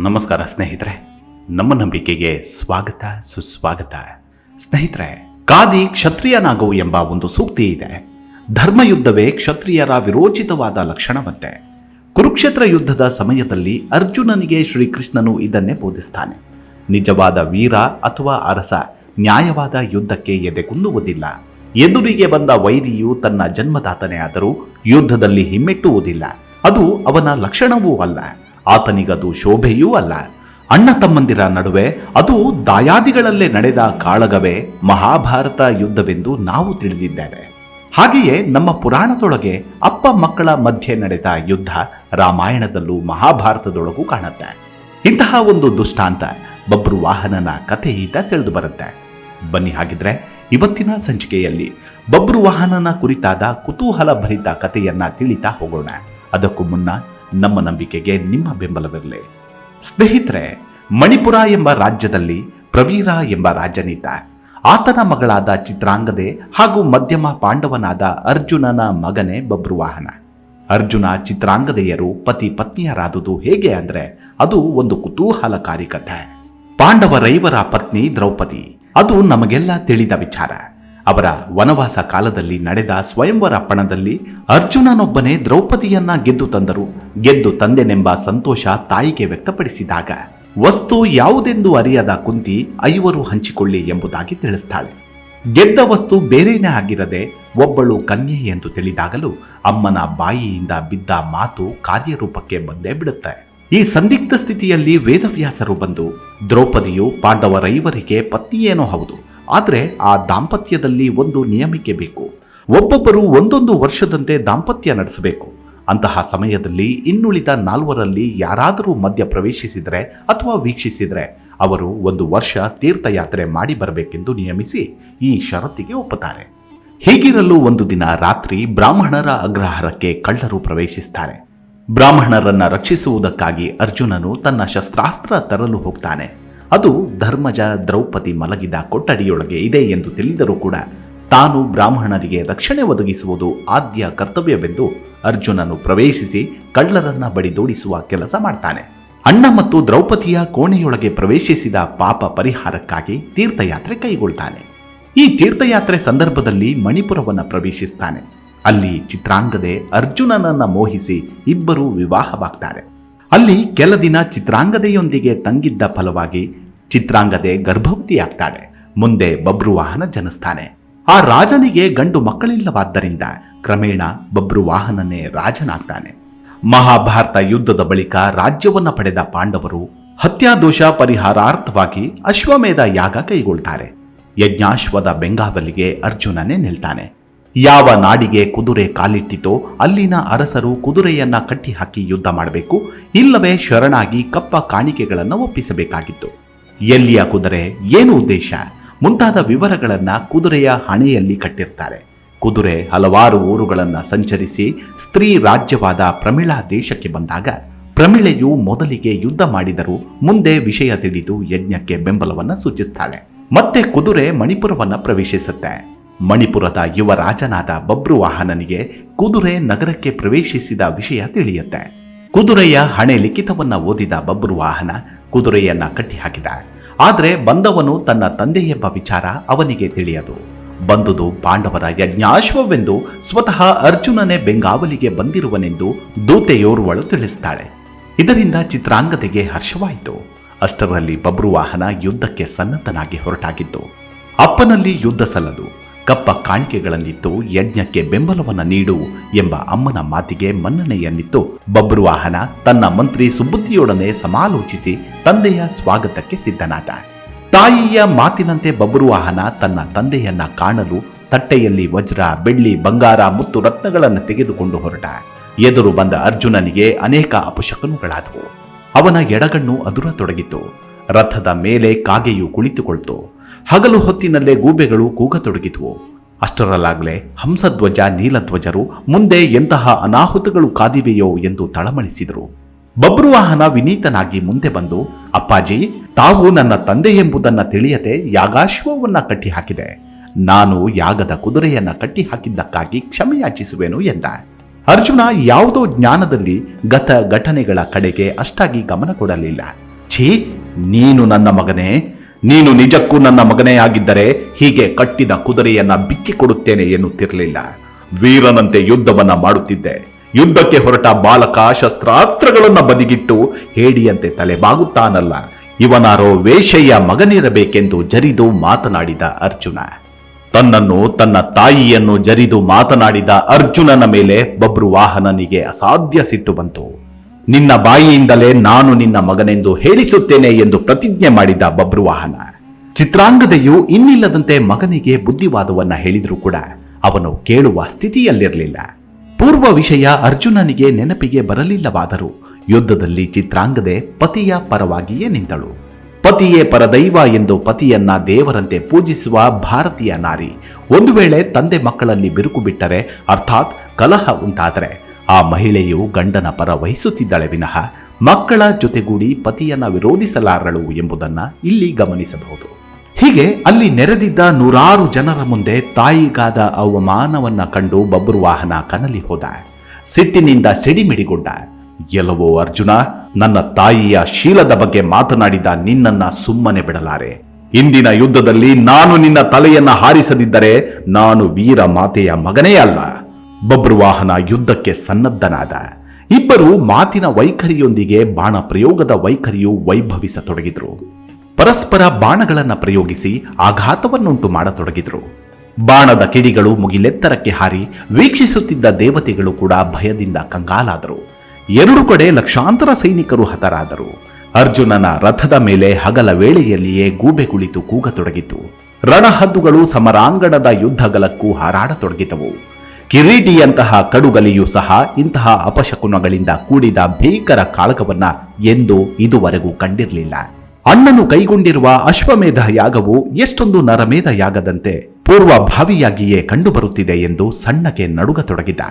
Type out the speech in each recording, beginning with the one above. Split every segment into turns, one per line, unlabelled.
ನಮಸ್ಕಾರ ಸ್ನೇಹಿತರೆ, ನಮ್ಮ ನಂಬಿಕೆಗೆ ಸ್ವಾಗತ ಸುಸ್ವಾಗತ. ಸ್ನೇಹಿತರೆ, ಕಾದಿ ಕ್ಷತ್ರಿಯನಾಗು ಎಂಬ ಒಂದು ಸೂಕ್ತಿ ಇದೆ. ಧರ್ಮಯುದ್ಧವೇ ಕ್ಷತ್ರಿಯರ ವಿರೋಚಿತವಾದ ಲಕ್ಷಣವಂತೆ. ಕುರುಕ್ಷೇತ್ರ ಯುದ್ಧದ ಸಮಯದಲ್ಲಿ ಅರ್ಜುನನಿಗೆ ಶ್ರೀಕೃಷ್ಣನು ಇದನ್ನೇ ಬೋಧಿಸ್ತಾನೆ. ನಿಜವಾದ ವೀರ ಅಥವಾ ಅರಸ ನ್ಯಾಯವಾದ ಯುದ್ಧಕ್ಕೆ ಎದೆಗುಂದುವುದಿಲ್ಲ. ಎದುರಿಗೆ ಬಂದ ವೈರಿಯು ತನ್ನ ಜನ್ಮದಾತನೇ ಆದರೂ ಯುದ್ಧದಲ್ಲಿ ಹಿಮ್ಮೆಟ್ಟುವುದಿಲ್ಲ. ಅದು ಅವನ ಲಕ್ಷಣವೂ ಅಲ್ಲ, ಆತನಿಗದು ಶೋಭೆಯೂ ಅಲ್ಲ. ಅಣ್ಣ ತಮ್ಮಂದಿರ ನಡುವೆ, ಅದು ದಾಯಾದಿಗಳಲ್ಲೇ ನಡೆದ ಕಾಳಗವೇ ಮಹಾಭಾರತ ಯುದ್ಧವೆಂದು ನಾವು ತಿಳಿದಿದ್ದೇವೆ. ಹಾಗೆಯೇ ನಮ್ಮ ಪುರಾಣದೊಳಗೆ ಅಪ್ಪ ಮಕ್ಕಳ ಮಧ್ಯೆ ನಡೆದ ಯುದ್ಧ ರಾಮಾಯಣದಲ್ಲೂ ಮಹಾಭಾರತದೊಳಗೂ ಕಾಣುತ್ತೆ. ಇಂತಹ ಒಂದು ದುಷ್ಟಾಂತ ಬಬ್ರುವಾಹನನ ಕಥೆಯಿಂದ ತಿಳಿದು ಬರುತ್ತೆ. ಬನ್ನಿ, ಹಾಗಿದ್ರೆ ಇವತ್ತಿನ ಸಂಚಿಕೆಯಲ್ಲಿ ಬಬ್ರುವಾಹನನ ಕುರಿತಾದ ಕುತೂಹಲ ಭರಿತ ಕಥೆಯನ್ನ ತಿಳಿತಾ ಹೋಗೋಣ. ಅದಕ್ಕೂ ಮುನ್ನ ನಮ್ಮ ನಂಬಿಕೆಗೆ ನಿಮ್ಮ ಬೆಂಬಲವಿರಲಿ. ಸ್ನೇಹಿತರೆ, ಮಣಿಪುರ ಎಂಬ ರಾಜ್ಯದಲ್ಲಿ ಪ್ರವೀರ ಎಂಬ ರಾಜನಿದ್ದ. ಆತನ ಮಗಳಾದ ಚಿತ್ರಾಂಗದೆ ಹಾಗೂ ಮಧ್ಯಮ ಪಾಂಡವನಾದ ಅರ್ಜುನನ ಮಗನೇ ಬಬ್ರುವಾಹನ. ಅರ್ಜುನ ಚಿತ್ರಾಂಗದೆಯರು ಪತಿ ಪತ್ನಿಯರಾದುದು ಹೇಗೆ ಅಂದ್ರೆ ಅದು ಒಂದು ಕುತೂಹಲಕಾರಿ ಕಥೆ. ಪಾಂಡವರೈವರ ಪತ್ನಿ ದ್ರೌಪದಿ, ಅದು ನಮಗೆಲ್ಲ ತಿಳಿದ ವಿಚಾರ. ಅವರ ವನವಾಸ ಕಾಲದಲ್ಲಿ ನಡೆದ ಸ್ವಯಂವರ ಪಣದಲ್ಲಿ ಅರ್ಜುನನೊಬ್ಬನೇ ದ್ರೌಪದಿಯನ್ನ ಗೆದ್ದು ತಂದರು. ಗೆದ್ದು ತಂದೆನೆಂಬ ಸಂತೋಷ ತಾಯಿಗೆ ವ್ಯಕ್ತಪಡಿಸಿದಾಗ ವಸ್ತು ಯಾವುದೆಂದು ಅರಿಯದ ಕುಂತಿ ಐವರು ಹಂಚಿಕೊಳ್ಳಿ ಎಂಬುದಾಗಿ ತಿಳಿಸ್ತಾಳೆ. ಗೆದ್ದ ವಸ್ತು ಬೇರೇನೇ ಆಗಿರದೆ ಒಬ್ಬಳು ಕನ್ಯೆ ಎಂದು ತಿಳಿದಾಗಲೂ ಅಮ್ಮನ ಬಾಯಿಯಿಂದ ಬಿದ್ದ ಮಾತು ಕಾರ್ಯರೂಪಕ್ಕೆ ಬಂದೇ ಬಿಡುತ್ತೆ. ಈ ಸಂದಿಗ್ಧ ಸ್ಥಿತಿಯಲ್ಲಿ ವೇದವ್ಯಾಸರು ಬಂದು, ದ್ರೌಪದಿಯು ಪಾಂಡವರೈವರಿಗೆ ಪತ್ನಿಯೇನೋ ಹೌದು, ಆದರೆ ಆ ದಾಂಪತ್ಯದಲ್ಲಿ ಒಂದು ನಿಯಮಿಕೆ ಬೇಕು. ಒಬ್ಬೊಬ್ಬರು ಒಂದೊಂದು ವರ್ಷದಂತೆ ದಾಂಪತ್ಯ ನಡೆಸಬೇಕು. ಅಂತಹ ಸಮಯದಲ್ಲಿ ಇನ್ನುಳಿದ 4ರಲ್ಲಿ ಯಾರಾದರೂ ಮಧ್ಯ ಪ್ರವೇಶಿಸಿದರೆ ಅಥವಾ ವೀಕ್ಷಿಸಿದರೆ ಅವರು 1 ವರ್ಷ ತೀರ್ಥಯಾತ್ರೆ ಮಾಡಿ ಬರಬೇಕೆಂದು ನಿಯಮಿಸಿ ಈ ಷರತ್ತಿಗೆ ಒಪ್ಪುತ್ತಾರೆ. ಹೀಗಿರಲು ಒಂದು ದಿನ ರಾತ್ರಿ ಬ್ರಾಹ್ಮಣರ ಅಗ್ರಹಾರಕ್ಕೆ ಕಳ್ಳರು ಪ್ರವೇಶಿಸುತ್ತಾರೆ. ಬ್ರಾಹ್ಮಣರನ್ನ ರಕ್ಷಿಸುವುದಕ್ಕಾಗಿ ಅರ್ಜುನನು ತನ್ನ ಶಸ್ತ್ರಾಸ್ತ್ರ ತರಲು ಹೋಗ್ತಾನೆ. ಅದು ಧರ್ಮಜ ದ್ರೌಪದಿ ಮಲಗಿದ ಕೊಠಡಿಯೊಳಗೆ ಇದೆ ಎಂದು ತಿಳಿದರೂ ಕೂಡ ತಾನು ಬ್ರಾಹ್ಮಣರಿಗೆ ರಕ್ಷಣೆ ಒದಗಿಸುವುದು ಆದ್ಯ ಕರ್ತವ್ಯವೆಂದು ಅರ್ಜುನನು ಪ್ರವೇಶಿಸಿ ಕಳ್ಳರನ್ನ ಬಡಿದೋಡಿಸುವ ಕೆಲಸ ಮಾಡ್ತಾನೆ. ಅಣ್ಣ ಮತ್ತು ದ್ರೌಪದಿಯ ಕೋಣೆಯೊಳಗೆ ಪ್ರವೇಶಿಸಿದ ಪಾಪ ಪರಿಹಾರಕ್ಕಾಗಿ ತೀರ್ಥಯಾತ್ರೆ ಕೈಗೊಳ್ತಾನೆ. ಈ ತೀರ್ಥಯಾತ್ರೆ ಸಂದರ್ಭದಲ್ಲಿ ಮಣಿಪುರವನ್ನು ಪ್ರವೇಶಿಸ್ತಾನೆ. ಅಲ್ಲಿ ಚಿತ್ರಾಂಗದೆ ಅರ್ಜುನನನ್ನ ಮೋಹಿಸಿ ಇಬ್ಬರು ವಿವಾಹವಾಗ್ತಾರೆ. ಅಲ್ಲಿ ಕೆಲ ದಿನ ಚಿತ್ರಾಂಗದೆಯೊಂದಿಗೆ ತಂಗಿದ್ದ ಫಲವಾಗಿ ಚಿತ್ರಾಂಗದೆ ಗರ್ಭವತಿಯಾಗ್ತಾಳೆ. ಮುಂದೆ ಬಬ್ರುವಾಹನ ಜನಿಸ್ತಾನೆ. ಆ ರಾಜನಿಗೆ ಗಂಡು ಮಕ್ಕಳಿಲ್ಲವಾದ್ದರಿಂದ ಕ್ರಮೇಣ ಬಬ್ರುವಾಹನನೇ ರಾಜನಾಗ್ತಾನೆ. ಮಹಾಭಾರತ ಯುದ್ಧದ ಬಳಿಕ ರಾಜ್ಯವನ್ನ ಪಡೆದ ಪಾಂಡವರು ಹತ್ಯಾದೋಷ ಪರಿಹಾರಾರ್ಥವಾಗಿ ಅಶ್ವಮೇಧ ಯಾಗ ಕೈಗೊಳ್ತಾರೆ. ಯಜ್ಞಾಶ್ವದ ಬೆಂಗಾವಲಿಗೆ ಅರ್ಜುನನೇ ನಿಲ್ತಾನೆ. ಯಾವ ನಾಡಿಗೆ ಕುದುರೆ ಕಾಲಿಟ್ಟಿತೋ ಅಲ್ಲಿನ ಅರಸರು ಕುದುರೆಯನ್ನ ಕಟ್ಟಿ ಹಾಕಿ ಯುದ್ಧ ಮಾಡಬೇಕು, ಇಲ್ಲವೇ ಶರಣಾಗಿ ಕಪ್ಪ ಕಾಣಿಕೆಗಳನ್ನು ಒಪ್ಪಿಸಬೇಕಾಗಿತ್ತು. ಎಲ್ಲಿಯ ಕುದುರೆ, ಏನು ಉದ್ದೇಶ ಮುಂತಾದ ವಿವರಗಳನ್ನ ಕುದುರೆಯ ಹಣೆಯಲ್ಲಿ ಕಟ್ಟಿರ್ತಾರೆ. ಕುದುರೆ ಹಲವಾರು ಊರುಗಳನ್ನು ಸಂಚರಿಸಿ ಸ್ತ್ರೀ ರಾಜ್ಯವಾದ ಪ್ರಮಿಳಾ ದೇಶಕ್ಕೆ ಬಂದಾಗ ಪ್ರಮಿಳೆಯು ಮೊದಲಿಗೆ ಯುದ್ಧ ಮಾಡಿದರೂ ಮುಂದೆ ವಿಷಯ ತಿಳಿದು ಯಜ್ಞಕ್ಕೆ ಬೆಂಬಲವನ್ನು ಸೂಚಿಸ್ತಾಳೆ. ಮತ್ತೆ ಕುದುರೆ ಮಣಿಪುರವನ್ನ ಪ್ರವೇಶಿಸುತ್ತೆ. ಮಣಿಪುರದ ಯುವರಾಜನಾದ ಬಬ್ರುವಾಹನನಿಗೆ ಕುದುರೆ ನಗರಕ್ಕೆ ಪ್ರವೇಶಿಸಿದ ವಿಷಯ ತಿಳಿಯುತ್ತೆ. ಕುದುರೆಯ ಹಣೆ ಲಿಖಿತವನ್ನ ಓದಿದ ಬಬ್ರುವಾಹನ ಕುದುರೆಯನ್ನ ಕಟ್ಟಿ ಹಾಕಿದ. ಆದರೆ ಬಂದವನು ತನ್ನ ತಂದೆ ಎಂಬ ವಿಚಾರ ಅವನಿಗೆ ತಿಳಿಯದು. ಬಂದುದು ಪಾಂಡವರ ಯಜ್ಞಾಶ್ವವೆಂದು ಸ್ವತಃ ಅರ್ಜುನನೇ ಬೆಂಗಾವಲಿಗೆ ಬಂದಿರುವನೆಂದು ದೂತೆಯೋರ್ವಳು ತಿಳಿಸ್ತಾಳೆ. ಇದರಿಂದ ಚಿತ್ರಾಂಗದೆಗೆ ಹರ್ಷವಾಯಿತು. ಅಷ್ಟರಲ್ಲಿ ಬಬ್ರುವಾಹನ ಯುದ್ಧಕ್ಕೆ ಸನ್ನದ್ಧನಾಗಿ ಹೊರಟಾಗಿತ್ತು. ಅಪ್ಪನಲ್ಲಿ ಯುದ್ಧ ಸಲ್ಲದು, ಕಪ್ಪ ಕಾಣಿಕೆಗಳನ್ನಿತ್ತು ಯಜ್ಞಕ್ಕೆ ಬೆಂಬಲವನ್ನ ನೀಡು ಎಂಬ ಅಮ್ಮನ ಮಾತಿಗೆ ಮನ್ನಣೆಯನ್ನಿತ್ತು ಬಬ್ರುವಾಹನ ತನ್ನ ಮಂತ್ರಿ ಸುಬುದ್ಧಿಯೊಡನೆ ಸಮಾಲೋಚಿಸಿ ತಂದೆಯ ಸ್ವಾಗತಕ್ಕೆ ಸಿದ್ಧನಾದ. ತಾಯಿಯ ಮಾತಿನಂತೆ ಬಬ್ರುವಾಹನ ತನ್ನ ತಂದೆಯನ್ನ ಕಾಣಲು ತಟ್ಟೆಯಲ್ಲಿ ವಜ್ರ, ಬೆಳ್ಳಿ, ಬಂಗಾರ, ಮುತ್ತು, ರತ್ನಗಳನ್ನು ತೆಗೆದುಕೊಂಡು ಹೊರಟ. ಎದುರು ಬಂದ ಅರ್ಜುನನಿಗೆ ಅನೇಕ ಅಪಶಕುನಗಳಾದವು. ಅವನ ಎಡಗಣ್ಣು ಅದುರತೊಡಗಿತು. ರಥದ ಮೇಲೆ ಕಾಗೆಯು ಕುಳಿತುಕೊಳ್ತು. ಹಗಲು ಹೊತ್ತಿನಲ್ಲೇ ಗೂಬೆಗಳು ಕೂಗತೊಡಗಿದ್ವು. ಅಷ್ಟರಲ್ಲಾಗಲೇ ಹಂಸಧ್ವಜ, ನೀಲಧ್ವಜರು ಮುಂದೆ ಎಂತಹ ಅನಾಹುತಗಳು ಕಾದಿವೆಯೋ ಎಂದು ತಳಮಳಿಸಿದರು. ಬಬ್ರುವಾಹನ ವಿನೀತನಾಗಿ ಮುಂದೆ ಬಂದು, ಅಪ್ಪಾಜಿ, ತಾವು ನನ್ನ ತಂದೆ ಎಂಬುದನ್ನು ತಿಳಿಯದೆ ಯಾಗಾಶ್ವವನ್ನ ಕಟ್ಟಿ ಹಾಕಿದೆ. ನಾನು ಯಾಗದ ಕುದುರೆಯನ್ನ ಕಟ್ಟಿ ಹಾಕಿದ್ದಕ್ಕಾಗಿ ಕ್ಷಮೆಯಾಚಿಸುವೆನು ಎಂದ. ಅರ್ಜುನ ಯಾವುದೋ ಜ್ಞಾನದಲ್ಲಿ ಗತ ಘಟನೆಗಳ ಕಡೆಗೆ ಅಷ್ಟಾಗಿ ಗಮನ ಕೊಡಲಿಲ್ಲ. ಛೀ, ನೀನು ನನ್ನ ಮಗನೇ? ನೀನು ನಿಜಕ್ಕೂ ನನ್ನ ಮಗನೇ ಆಗಿದ್ದರೆ ಹೀಗೆ ಕಟ್ಟಿದ ಕುದುರೆಯನ್ನ ಬಿಚ್ಚಿಕೊಡುತ್ತೇನೆ ಎನ್ನುತ್ತಿರಲಿಲ್ಲ. ವೀರನಂತೆ ಯುದ್ಧವನ್ನ ಮಾಡುತ್ತಿದ್ದೆ. ಯುದ್ಧಕ್ಕೆ ಹೊರಟ ಬಾಲಕ ಶಸ್ತ್ರಾಸ್ತ್ರಗಳನ್ನ ಬದಿಗಿಟ್ಟು ಹೇಡಿಯಂತೆ ತಲೆಬಾಗುತ್ತಾನಲ್ಲ, ಇವನಾರೋ ವೇಶ್ಯೆಯ ಮಗನಿರಬೇಕೆಂದು ಜರಿದು ಮಾತನಾಡಿದ ಅರ್ಜುನ. ತನ್ನನ್ನು, ತನ್ನ ತಾಯಿಯನ್ನು ಜರಿದು ಮಾತನಾಡಿದ ಅರ್ಜುನನ ಮೇಲೆ ಬಬ್ರುವಾಹನನಿಗೆ ಅಸಾಧ್ಯ ಸಿಟ್ಟು ಬಂತು. ನಿನ್ನ ಬಾಯಿಯಿಂದಲೇ ನಾನು ನಿನ್ನ ಮಗನೆಂದು ಹೇಳಿಸುತ್ತೇನೆ ಎಂದು ಪ್ರತಿಜ್ಞೆ ಮಾಡಿದ ಬಬ್ರುವಾಹನ. ಚಿತ್ರಾಂಗದೆಯು ಇನ್ನಿಲ್ಲದಂತೆ ಮಗನಿಗೆ ಬುದ್ಧಿವಾದವನ್ನ ಹೇಳಿದ್ರೂ ಕೂಡ ಅವನು ಕೇಳುವ ಸ್ಥಿತಿಯಲ್ಲಿರಲಿಲ್ಲ. ಪೂರ್ವ ವಿಷಯ ಅರ್ಜುನನಿಗೆ ನೆನಪಿಗೆ ಬರಲಿಲ್ಲವಾದರೂ ಯುದ್ಧದಲ್ಲಿ ಚಿತ್ರಾಂಗದೆ ಪತಿಯ ಪರವಾಗಿಯೇ ನಿಂತಳು. ಪತಿಯೇ ಪರದೈವ ಎಂದು ಪತಿಯನ್ನ ದೇವರಂತೆ ಪೂಜಿಸುವ ಭಾರತೀಯ ನಾರಿ ಒಂದು ವೇಳೆ ತಂದೆ ಮಕ್ಕಳಲ್ಲಿ ಬಿರುಕು ಬಿಟ್ಟರೆ, ಅರ್ಥಾತ್ ಕಲಹ ಉಂಟಾದರೆ, ಆ ಮಹಿಳೆಯು ಗಂಡನ ಪರ ವಹಿಸುತ್ತಿದ್ದಳೆ ವಿನಃ ಮಕ್ಕಳ ಜೊತೆಗೂಡಿ ಪತಿಯನ್ನ ವಿರೋಧಿಸಲಾರಳು ಎಂಬುದನ್ನ ಇಲ್ಲಿ ಗಮನಿಸಬಹುದು. ಹೀಗೆ ಅಲ್ಲಿ ನೆರೆದಿದ್ದ ನೂರಾರು ಜನರ ಮುಂದೆ ತಾಯಿಗಾದ ಅವಮಾನವನ್ನ ಕಂಡು ಬಬ್ರುವಾಹನ ಕನಲಿ ಹೋದ. ಸಿಟ್ಟಿನಿಂದ ಸಿಡಿಮಿಡಿಗೊಂಡ. ಎಲ್ಲವೋ ಅರ್ಜುನ, ನನ್ನ ತಾಯಿಯ ಶೀಲದ ಬಗ್ಗೆ ಮಾತನಾಡಿದ ನಿನ್ನನ್ನ ಸುಮ್ಮನೆ ಬಿಡಲಾರೆ. ಇಂದಿನ ಯುದ್ಧದಲ್ಲಿ ನಾನು ನಿನ್ನ ತಲೆಯನ್ನ ಹಾರಿಸದಿದ್ದರೆ ನಾನು ವೀರ ಮಾತೆಯ ಮಗನೇ ಅಲ್ಲ. ಬಬ್ರುವಾಹನ ಯುದ್ಧಕ್ಕೆ ಸನ್ನದ್ಧನಾದ. ಇಬ್ಬರು ಮಾತಿನ ವೈಖರಿಯೊಂದಿಗೆ ಬಾಣ ಪ್ರಯೋಗದ ವೈಖರಿಯು ವೈಭವಿಸತೊಡಗಿದ್ರು. ಪರಸ್ಪರ ಬಾಣಗಳನ್ನು ಪ್ರಯೋಗಿಸಿ ಆಘಾತವನ್ನುಂಟು ಮಾಡತೊಡಗಿದ್ರು. ಬಾಣದ ಕಿಡಿಗಳು ಮುಗಿಲೆತ್ತರಕ್ಕೆ ಹಾರಿ ವೀಕ್ಷಿಸುತ್ತಿದ್ದ ದೇವತೆಗಳು ಕೂಡ ಭಯದಿಂದ ಕಂಗಾಲಾದರು. ಎರಡು ಕಡೆ ಲಕ್ಷಾಂತರ ಸೈನಿಕರು ಹತರಾದರು. ಅರ್ಜುನನ ರಥದ ಮೇಲೆ ಹಗಲ ವೇಳೆಯಲ್ಲಿಯೇ ಗೂಬೆ ಕುಳಿತು ಕೂಗತೊಡಗಿತು. ರಣಹದ್ದುಗಳು ಸಮರಾಂಗಣದ ಯುದ್ಧಗಲಕ್ಕೂ ಹಾರಾಡತೊಡಗಿದವು. ಕಿರೀಟಿಯಂತಹ ಕಡುಗಲಿಯೂ ಸಹ ಇಂತಹ ಅಪಶಕುನಗಳಿಂದ ಕೂಡಿದ ಭೀಕರ ಕಾಳಗವನ್ನ ಎಂದು ಇದುವರೆಗೂ ಕಂಡಿರಲಿಲ್ಲ. ಅಣ್ಣನು ಕೈಗೊಂಡಿರುವ ಅಶ್ವಮೇಧ ಯಾಗವು ಎಷ್ಟೊಂದು ನರಮೇಧ ಯಾಗದಂತೆ ಪೂರ್ವಭಾವಿಯಾಗಿಯೇ ಕಂಡುಬರುತ್ತಿದೆ ಎಂದು ಸಣ್ಣಗೆ ನಡುಗತೊಡಗಿದ.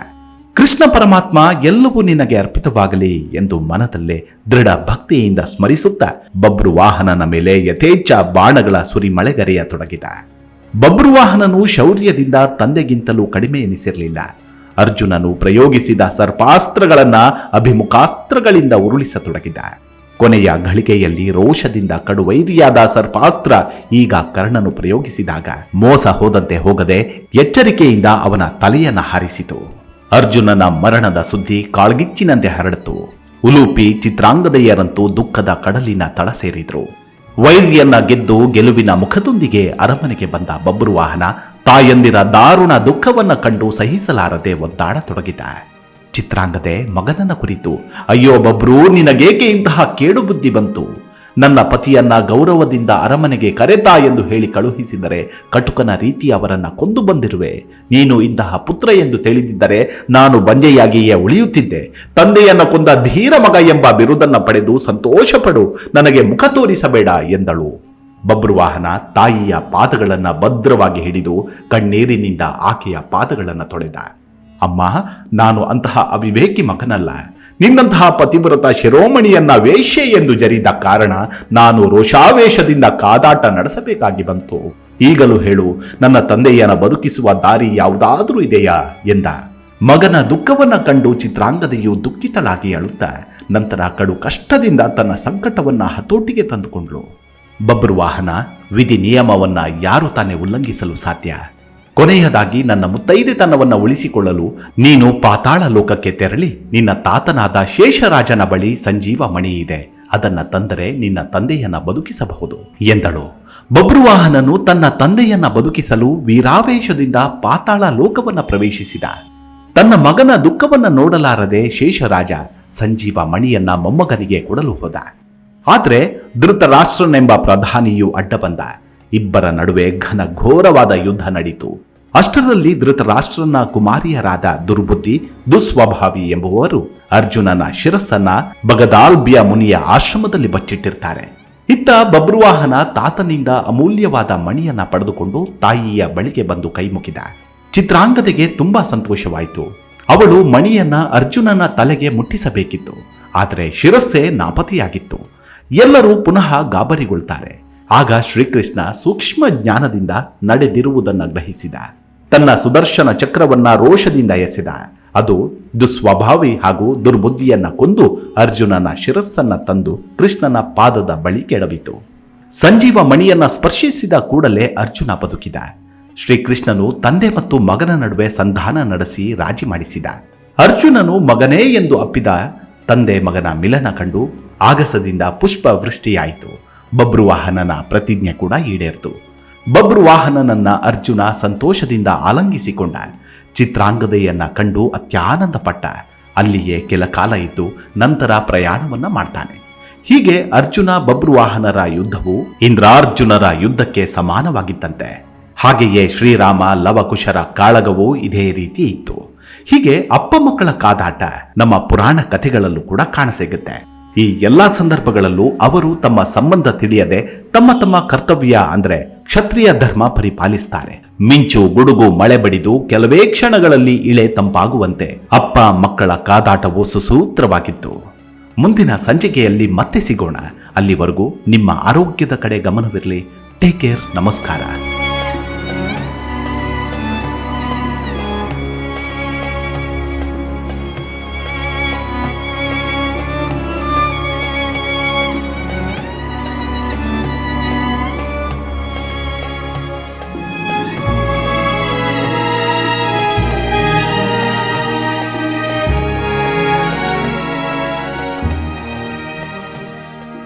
ಕೃಷ್ಣ ಪರಮಾತ್ಮ ಎಲ್ಲವೂ ನಿನಗೆ ಅರ್ಪಿತವಾಗಲಿ ಎಂದು ಮನದಲ್ಲೇ ದೃಢ ಭಕ್ತಿಯಿಂದ ಸ್ಮರಿಸುತ್ತಾ ಬಬ್ರುವಾಹನನ ಮೇಲೆ ಯಥೇಚ್ಛ ಬಾಣಗಳ ಸುರಿಮಳೆಗರೆಯತೊಡಗಿದ. ಬಬ್ರುವಾಹನನು ಶೌರ್ಯದಿಂದ ತಂದೆಗಿಂತಲೂ ಕಡಿಮೆ ಎನಿಸಿರಲಿಲ್ಲ. ಅರ್ಜುನನು ಪ್ರಯೋಗಿಸಿದ ಸರ್ಪಾಸ್ತ್ರಗಳನ್ನ ಅಭಿಮುಖಾಸ್ತ್ರಗಳಿಂದ ಉರುಳಿಸತೊಡಗಿದ. ಕೊನೆಯ ಘಳಿಗೆಯಲ್ಲಿ ರೋಷದಿಂದ ಕಡುವೈರಿಯಾದ ಸರ್ಪಾಸ್ತ್ರ ಈಗ ಕರ್ಣನು ಪ್ರಯೋಗಿಸಿದಾಗ ಮೋಸ ಹೋದಂತೆ ಹೋಗದೆ ಎಚ್ಚರಿಕೆಯಿಂದ ಅವನ ತಲೆಯನ್ನ ಹಾರಿಸಿತು. ಅರ್ಜುನನ ಮರಣದ ಸುದ್ದಿ ಕಾಳ್ಗಿಚ್ಚಿನಂತೆ ಹರಡಿತು. ಉಲೂಪಿ, ಚಿತ್ರಾಂಗದೆಯರಂತೂ ದುಃಖದ ಕಡಲಿನ ತಳ ಸೇರಿದ್ರು. ವೈರ್ಯನ್ನ ಗೆದ್ದು ಗೆಲುವಿನ ಮುಖದೊಂದಿಗೆ ಅರಮನೆಗೆ ಬಂದ ಬಬ್ರುವಾಹನ ತಾಯಂದಿರ ದಾರುಣ ದುಃಖವನ್ನ ಕಂಡು ಸಹಿಸಲಾರದೆ ಒದ್ದಾಡತೊಡಗಿದ. ಚಿತ್ರಾಂಗದೆ ಮಗನನ್ನ ಕುರಿತು, ಅಯ್ಯೋ ಬಬ್ರು, ನಿನಗೇಕೆ ಇಂತಹ ಕೇಡು ಬುದ್ಧಿ ಬಂತು? ನನ್ನ ಪತಿಯನ್ನ ಗೌರವದಿಂದ ಅರಮನೆಗೆ ಕರೆತಾ ಎಂದು ಹೇಳಿ ಕಳುಹಿಸಿದರೆ ಕಟುಕನ ರೀತಿ ಅವರನ್ನ ಕೊಂದು ಬಂದಿರುವೆ. ನೀನು ಇಂತಹ ಪುತ್ರ ಎಂದು ತಿಳಿದಿದ್ದರೆ ನಾನು ಬಂಜೆಯಾಗಿಯೇ ಉಳಿಯುತ್ತಿದ್ದೆ. ತಂದೆಯನ್ನ ಕೊಂದ ಧೀರ ಮಗ ಎಂಬ ಬಿರುದನ್ನ ಪಡೆದು ಸಂತೋಷ ಪಡು, ನನಗೆ ಮುಖ ತೋರಿಸಬೇಡ ಎಂದಳು. ಬಬ್ರುವಾಹನ ತಾಯಿಯ ಪಾದಗಳನ್ನ ಭದ್ರವಾಗಿ ಹಿಡಿದು ಕಣ್ಣೀರಿನಿಂದ ಆಕೆಯ ಪಾದಗಳನ್ನ ತೊಳೆದ. ಅಮ್ಮ, ನಾನು ಅಂತಹ ಅವಿವೇಕಿ ಮಗನಲ್ಲ. ನಿನ್ನಂತಹ ಪತಿವ್ರತ ಶಿರೋಮಣಿಯನ್ನ ವೇಶ್ಯೆ ಎಂದು ಜರಿದ ಕಾರಣ ನಾನು ರೋಷಾವೇಶದಿಂದ ಕಾದಾಟ ನಡೆಸಬೇಕಾಗಿ ಬಂತು. ಈಗಲೂ ಹೇಳು, ನನ್ನ ತಂದೆಯನ್ನ ಬದುಕಿಸುವ ದಾರಿ ಯಾವುದಾದ್ರೂ ಇದೆಯಾ ಎಂದ. ಮಗನ ದುಃಖವನ್ನ ಕಂಡು ಚಿತ್ರಾಂಗದೆಯು ದುಃಖಿತಳಾಗಿ ಅಳುತ್ತಾ ನಂತರ ಕಡು ಕಷ್ಟದಿಂದ ತನ್ನ ಸಂಕಟವನ್ನ ಹತೋಟಿಗೆ ತಂದುಕೊಂಡ್ಳು. ಬಬ್ರುವಾಹನ, ವಿಧಿ ನಿಯಮವನ್ನ ಯಾರು ತಾನೇ ಉಲ್ಲಂಘಿಸಲು ಸಾಧ್ಯ? ಕೊನೆಯದಾಗಿ ನನ್ನ ಮುತ್ತೈದೆತನವನ್ನ ಉಳಿಸಿಕೊಳ್ಳಲು ನೀನು ಪಾತಾಳ ಲೋಕಕ್ಕೆ ತೆರಳಿ ನಿನ್ನ ತಾತನಾದ ಶೇಷರಾಜನ ಬಳಿ ಸಂಜೀವ ಮಣಿ ಇದೆ, ಅದನ್ನ ತಂದರೆ ನಿನ್ನ ತಂದೆಯನ್ನ ಬದುಕಿಸಬಹುದು ಎಂದಳು. ಬಬ್ರುವಾಹನನು ತನ್ನ ತಂದೆಯನ್ನ ಬದುಕಿಸಲು ವೀರಾವೇಶದಿಂದ ಪಾತಾಳ ಲೋಕವನ್ನ ಪ್ರವೇಶಿಸಿದ. ತನ್ನ ಮಗನ ದುಃಖವನ್ನ ನೋಡಲಾರದೆ ಶೇಷರಾಜ ಸಂಜೀವ ಮಣಿಯನ್ನ ಮೊಮ್ಮಗನಿಗೆ ಕೊಡಲು ಹೋದ. ಆದರೆ ಧೃತರಾಷ್ಟ್ರನೆಂಬ ಪ್ರಧಾನಿಯು ಅಡ್ಡ ಬಂದ. ಇಬ್ಬರ ನಡುವೆ ಘನ ಘೋರವಾದ ಯುದ್ಧ ನಡೆಯಿತು. ಅಷ್ಟರಲ್ಲಿ ಧೃತರಾಷ್ಟ್ರನ ಕುಮಾರಿಯರಾದ ದುರ್ಬುದ್ಧಿ, ದುಸ್ವಭಾವಿ ಎಂಬುವರು ಅರ್ಜುನನ ಶಿರಸ್ಸನ್ನ ಬಗದಾಲ್ಬ್ಯ ಮುನಿಯ ಆಶ್ರಮದಲ್ಲಿ ಬಚ್ಚಿಟ್ಟಿರ್ತಾರೆ. ಇತ್ತ ಬಬ್ರುವಾಹನ ತಾತನಿಂದ ಅಮೂಲ್ಯವಾದ ಮಣಿಯನ್ನ ಪಡೆದುಕೊಂಡು ತಾಯಿಯ ಬಳಿಗೆ ಬಂದು ಕೈಮುಗಿದ. ಚಿತ್ರಾಂಗದೆಗೆ ತುಂಬಾ ಸಂತೋಷವಾಯಿತು. ಅವಳು ಮಣಿಯನ್ನ ಅರ್ಜುನನ ತಲೆಗೆ ಮುಟ್ಟಿಸಬೇಕಿತ್ತು. ಆದರೆ ಶಿರಸ್ಸೆ ನಾಪತೆಯಾಗಿತ್ತು. ಎಲ್ಲರೂ ಪುನಃ ಗಾಬರಿಗೊಳ್ತಾರೆ. ಆಗ ಶ್ರೀಕೃಷ್ಣ ಸೂಕ್ಷ್ಮ ಜ್ಞಾನದಿಂದ ನಡೆದಿರುವುದನ್ನು ಗ್ರಹಿಸಿದ. ತನ್ನ ಸುದರ್ಶನ ಚಕ್ರವನ್ನ ರೋಷದಿಂದ ಎಸೆದ. ಅದು ದುಸ್ವಭಾವಿ ಹಾಗೂ ದುರ್ಬುದ್ಧಿಯನ್ನ ಕೊಂದು ಅರ್ಜುನನ ಶಿರಸ್ಸನ್ನ ತಂದು ಕೃಷ್ಣನ ಪಾದದ ಬಳಿ ಕೆಡವಿತು. ಸಂಜೀವ ಮಣಿಯನ್ನ ಸ್ಪರ್ಶಿಸಿದ ಕೂಡಲೇ ಅರ್ಜುನ ಬದುಕಿದ. ಶ್ರೀಕೃಷ್ಣನು ತಂದೆ ಮತ್ತು ಮಗನ ನಡುವೆ ಸಂಧಾನ ನಡೆಸಿ ರಾಜಿ ಮಾಡಿಸಿದ. ಅರ್ಜುನನು ಮಗನೇ ಎಂದು ಅಪ್ಪಿದ. ತಂದೆ ಮಗನ ಮಿಲನ ಕಂಡು ಆಗಸದಿಂದ ಪುಷ್ಪ ವೃಷ್ಟಿಯಾಯಿತು. ಬಬ್ರುವಾಹನನ ಪ್ರತಿಜ್ಞೆ ಕೂಡ ಈಡೇರಿತು. ಬಬ್ರುವಾಹನನನ್ನ ಅರ್ಜುನ ಸಂತೋಷದಿಂದ ಆಲಂಗಿಸಿಕೊಂಡ. ಚಿತ್ರಾಂಗದೆಯನ್ನ ಕಂಡು ಅತ್ಯಾನಂದಪಟ್ಟ. ಅಲ್ಲಿಯೇ ಕೆಲ ಕಾಲ ಇದ್ದು ನಂತರ ಪ್ರಯಾಣವನ್ನ ಮಾಡ್ತಾನೆ. ಹೀಗೆ ಅರ್ಜುನ ಬಬ್ರುವಾಹನರ ಯುದ್ಧವು ಇಂದ್ರಾರ್ಜುನರ ಯುದ್ಧಕ್ಕೆ ಸಮಾನವಾಗಿತ್ತಂತೆ. ಹಾಗೆಯೇ ಶ್ರೀರಾಮ ಲವಕುಶರ ಕಾಳಗವೂ ಇದೇ ರೀತಿ ಇತ್ತು. ಹೀಗೆ ಅಪ್ಪ ಮಕ್ಕಳ ಕಾದಾಟ ನಮ್ಮ ಪುರಾಣ ಕಥೆಗಳಲ್ಲೂ ಕೂಡ ಕಾಣಸಿಗುತ್ತೆ. ಈ ಎಲ್ಲಾ ಸಂದರ್ಭಗಳಲ್ಲೂ ಅವರು ತಮ್ಮ ಸಂಬಂಧ ತಿಳಿಯದೆ ತಮ್ಮ ತಮ್ಮ ಕರ್ತವ್ಯ ಅಂದ್ರೆ ಕ್ಷತ್ರಿಯ ಧರ್ಮ ಪರಿಪಾಲಿಸ್ತಾರೆ. ಮಿಂಚು ಗುಡುಗು ಮಳೆ ಬಡಿದು ಕೆಲವೇ ಕ್ಷಣಗಳಲ್ಲಿ ಇಳೆ ತಂಪಾಗುವಂತೆ ಅಪ್ಪ ಮಕ್ಕಳ ಕಾದಾಟವು ಸುಸೂತ್ರವಾಗಿತ್ತು. ಮುಂದಿನ ಸಂಚಿಕೆಯಲ್ಲಿ ಮತ್ತೆ ಸಿಗೋಣ. ಅಲ್ಲಿವರೆಗೂ ನಿಮ್ಮ ಆರೋಗ್ಯದ ಕಡೆ ಗಮನವಿರಲಿ. Take care. ನಮಸ್ಕಾರ.